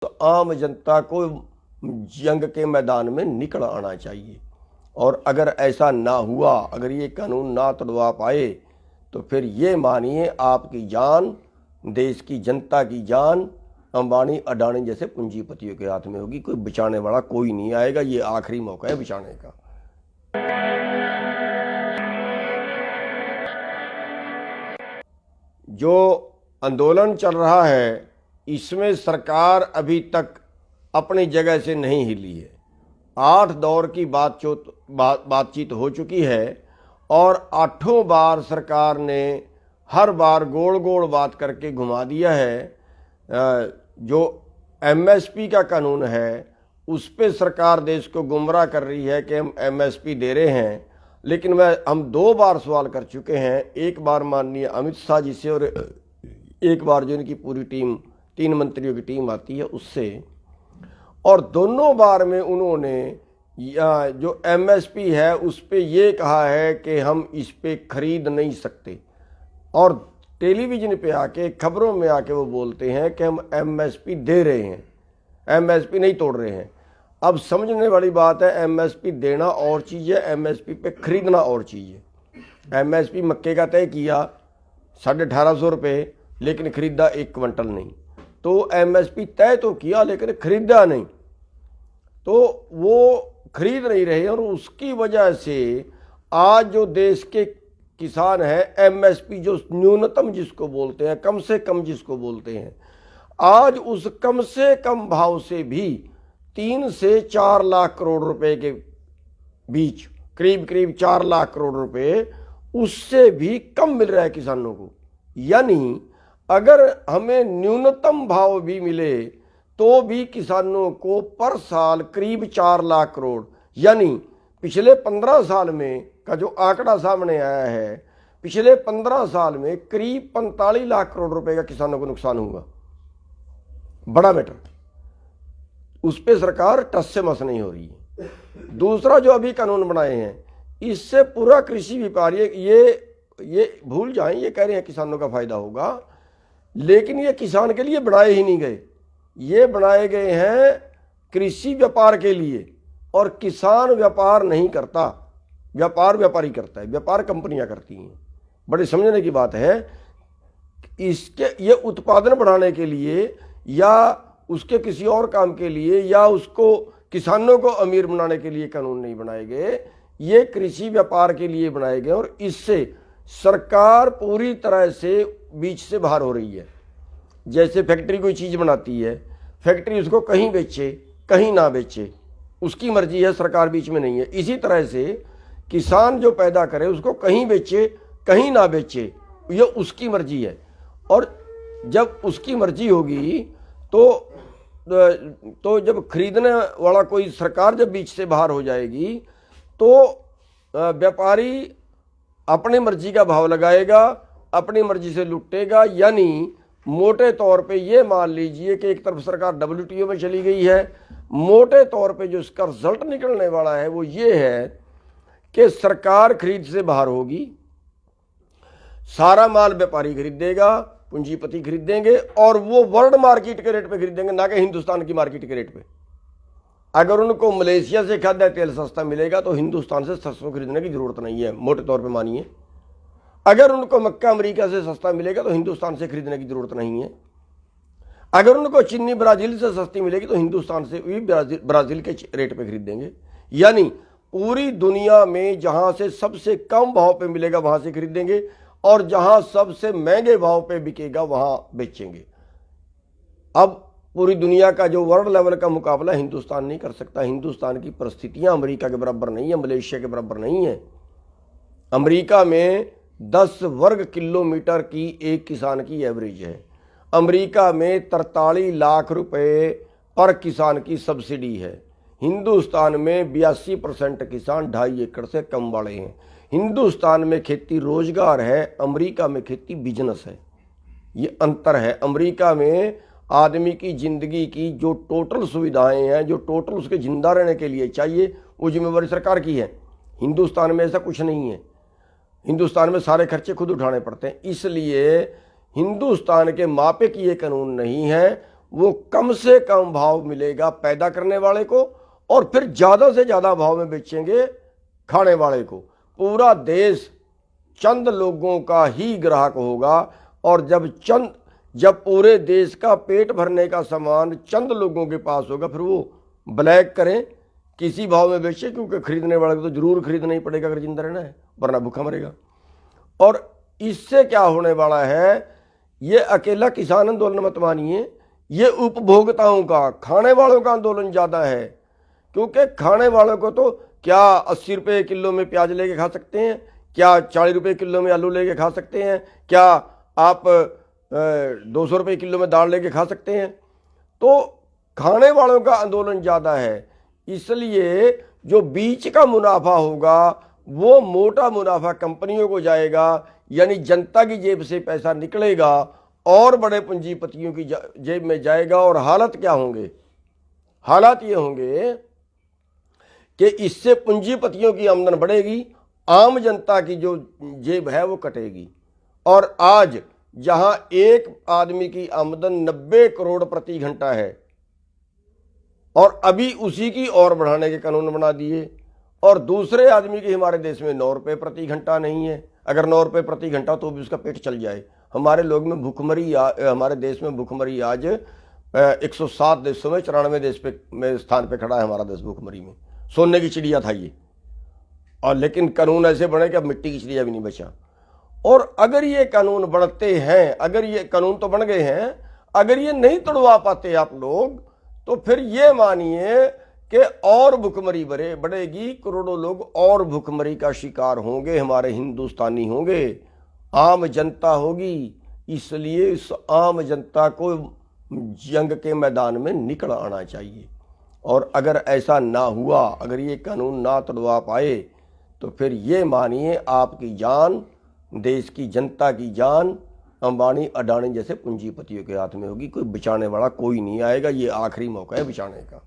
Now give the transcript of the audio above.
तो आम जनता को जंग के मैदान में निकल आना चाहिए। और अगर ऐसा ना हुआ, अगर ये कानून ना तोड़वा पाए, तो फिर ये मानिए आपकी जान, देश की जनता की जान अंबानी अडानी जैसे पूंजीपतियों के हाथ में होगी। कोई बचाने वाला कोई नहीं आएगा। ये आखिरी मौका है बचाने का। जो आंदोलन चल रहा है इसमें सरकार अभी तक अपनी जगह से नहीं हिली है। 8 दौर की बातचीत हो चुकी है और 8 बार सरकार ने हर बार गोल गोल बात करके घुमा दिया है। जो एमएसपी का कानून है उस पे सरकार देश को गुमराह कर रही है कि हम एमएसपी दे रहे हैं, लेकिन हम 2 बार सवाल कर चुके हैं। एक बार माननीय अमित शाह जी से और एक बार जो इनकी पूरी टीम 3 मंत्रियों की टीम आती है उससे, और दोनों बार में उन्होंने जो एमएसपी है उस पे ये कहा है कि हम इस पे खरीद नहीं सकते, और टेलीविज़न पे आके खबरों में आके वो बोलते हैं कि हम एमएसपी दे रहे हैं, एमएसपी नहीं तोड़ रहे हैं। अब समझने वाली बात है, एमएसपी देना और चीज़ है, एमएसपी पे खरीदना और चीज़ है। एमएसपी मक्के का तय किया 1850 रुपये, लेकिन खरीदा 1 क्विंटल नहीं। तो एमएसपी तय तो किया लेकिन खरीदा नहीं, तो वो खरीद नहीं रहे। और उसकी वजह से आज जो देश के किसान हैं, एमएसपी जो न्यूनतम जिसको बोलते हैं, कम से कम जिसको बोलते हैं, आज उस कम से कम भाव से भी 3 से 4 लाख करोड़ रुपए के बीच, करीब करीब 4 लाख करोड़ रुपए, उससे भी कम मिल रहा है किसानों को। यानी अगर हमें न्यूनतम भाव भी मिले तो भी किसानों को पर साल करीब 4 लाख करोड़, यानी पिछले 15 साल में का जो आंकड़ा सामने आया है, पिछले 15 साल में करीब 45 लाख करोड़ रुपए का किसानों को नुकसान हुआ। बड़ा मैटर, उस पर सरकार टस से मस नहीं हो रही है। दूसरा जो अभी कानून बनाए हैं, इससे पूरा कृषि व्यापारी ये भूल जाएं, ये कह रहे हैं किसानों का फायदा होगा, लेकिन ये किसान के लिए बनाए ही नहीं गए। ये बनाए गए हैं कृषि व्यापार के लिए, और किसान व्यापार नहीं करता, व्यापार व्यापारी करता है, व्यापार कंपनियां करती हैं। बड़े समझने की बात है। इसके ये उत्पादन बढ़ाने के लिए या उसके किसी और काम के लिए या उसको किसानों को अमीर बनाने के लिए कानून नहीं बनाए गए, ये कृषि व्यापार के लिए बनाए गए। और इससे सरकार पूरी तरह से बीच से बाहर हो रही है। जैसे फैक्ट्री कोई चीज़ बनाती है, फैक्ट्री उसको कहीं बेचे कहीं ना बेचे, उसकी मर्जी है, सरकार बीच में नहीं है। इसी तरह से किसान जो पैदा करे उसको कहीं बेचे कहीं ना बेचे, ये उसकी मर्जी है। और जब उसकी मर्जी होगी तो जब खरीदने वाला कोई, सरकार जब बीच से बाहर हो जाएगी, तो व्यापारी अपनी मर्जी का भाव लगाएगा, अपनी मर्जी से लुटेगा। यानी मोटे तौर पे ये मान लीजिए कि एक तरफ सरकार WTO में चली गई है, मोटे तौर पे जो इसका रिजल्ट निकलने वाला है वो ये है कि सरकार खरीद से बाहर होगी, सारा माल व्यापारी खरीदेगा, पूंजीपति खरीदेंगे, और वो वर्ल्ड मार्केट के रेट पे खरीदेंगे, ना कि हिंदुस्तान की मार्केट के रेट पे। अगर उनको मलेशिया से खाद्य तेल सस्ता मिलेगा तो हिंदुस्तान से सरसों खरीदने की जरूरत नहीं है, मोटे तौर पे मानिए। अगर उनको मक्का अमेरिका से सस्ता मिलेगा तो हिंदुस्तान से खरीदने की जरूरत नहीं है। अगर उनको चीनी ब्राजील से सस्ती मिलेगी तो हिंदुस्तान से भी ब्राजील के रेट पे खरीदेंगे। यानी पूरी दुनिया में जहां से सबसे कम भाव पे मिलेगा वहां से खरीदेंगे, और जहां सबसे महंगे भाव पे बिकेगा वहां बेचेंगे। अब पूरी दुनिया का जो वर्ल्ड लेवल का मुकाबला हिंदुस्तान नहीं कर सकता। हिंदुस्तान की परिस्थितियां अमेरिका के बराबर नहीं है, मलेशिया के बराबर नहीं है। अमेरिका में 10 वर्ग किलोमीटर की एक किसान की एवरेज है। अमेरिका में 43 लाख रुपए पर किसान की सब्सिडी है। हिंदुस्तान में 82% किसान 2.5 एकड़ से कम वाले हैं। हिंदुस्तान में खेती रोजगार है, अमेरिका में खेती बिजनेस है। ये अंतर है। अमेरिका में आदमी की ज़िंदगी की जो टोटल सुविधाएं हैं, जो टोटल उसके जिंदा रहने के लिए चाहिए, वो जिम्मेवारी सरकार की है। हिंदुस्तान में ऐसा कुछ नहीं है। हिंदुस्तान में सारे खर्चे खुद उठाने पड़ते हैं। इसलिए हिंदुस्तान के मापे की ये कानून नहीं है। वो कम से कम भाव मिलेगा पैदा करने वाले को, और फिर ज़्यादा से ज़्यादा भाव में बेचेंगे खाने वाले को। पूरा देश चंद लोगों का ही ग्राहक होगा, और जब पूरे देश का पेट भरने का सामान चंद लोगों के पास होगा, फिर वो ब्लैक करें, किसी भाव में बेचे, क्योंकि खरीदने वाले को तो जरूर खरीदना ही पड़ेगा अगर जिंदा रहना है, वरना भूखा मरेगा। और इससे क्या होने वाला है, ये अकेला किसान आंदोलन मत मानिए, ये उपभोक्ताओं का, खाने वालों का आंदोलन ज़्यादा है। क्योंकि खाने वालों को तो क्या 80 रुपये किलो में प्याज लेके खा सकते हैं, क्या 40 रुपये किलो में आलू लेके खा सकते हैं, क्या आप 200 रुपये किलो में दाल लेके खा सकते हैं। तो खाने वालों का आंदोलन ज़्यादा है, इसलिए जो बीच का मुनाफा होगा वो मोटा मुनाफा कंपनियों को जाएगा, यानी जनता की जेब से पैसा निकलेगा और बड़े पूंजीपतियों की जेब में जाएगा। और हालत क्या होंगे, हालात ये होंगे कि इससे पूंजीपतियों की आमदन बढ़ेगी, आम जनता की जो जेब है वो कटेगी। और आज जहां एक आदमी की आमदन 90 करोड़ प्रति घंटा है, और अभी उसी की और बढ़ाने के कानून बना दिए, और दूसरे आदमी की हमारे देश में 9 रुपये प्रति घंटा नहीं है। अगर 9 रुपये प्रति घंटा तो भी उसका पेट चल जाए। हमारे लोग में भूखमरी, हमारे देश में भूखमरी आज 107 देशों में 94 देश में स्थान पे खड़ा है हमारा देश भूखमरी में। सोने की चिड़िया था ये, और लेकिन कानून ऐसे बने कि अब मिट्टी की चिड़िया भी नहीं बचा। और अगर ये कानून बनते हैं, अगर ये कानून तो बन गए हैं, अगर ये नहीं तोड़वा पाते आप लोग, तो फिर ये मानिए कि और भुखमरी बढ़ेगी, करोड़ों लोग और भुखमरी का शिकार होंगे, हमारे हिंदुस्तानी होंगे, आम जनता होगी। इसलिए इस आम जनता को जंग के मैदान में निकल आना चाहिए। और अगर ऐसा ना हुआ, अगर ये कानून ना तोड़वा पाए, तो फिर ये मानिए आपकी जान, देश की जनता की जान अंबानी अडानी जैसे पूंजीपतियों के हाथ में होगी। कोई बचाने वाला कोई नहीं आएगा, ये आखिरी मौका है बचाने का।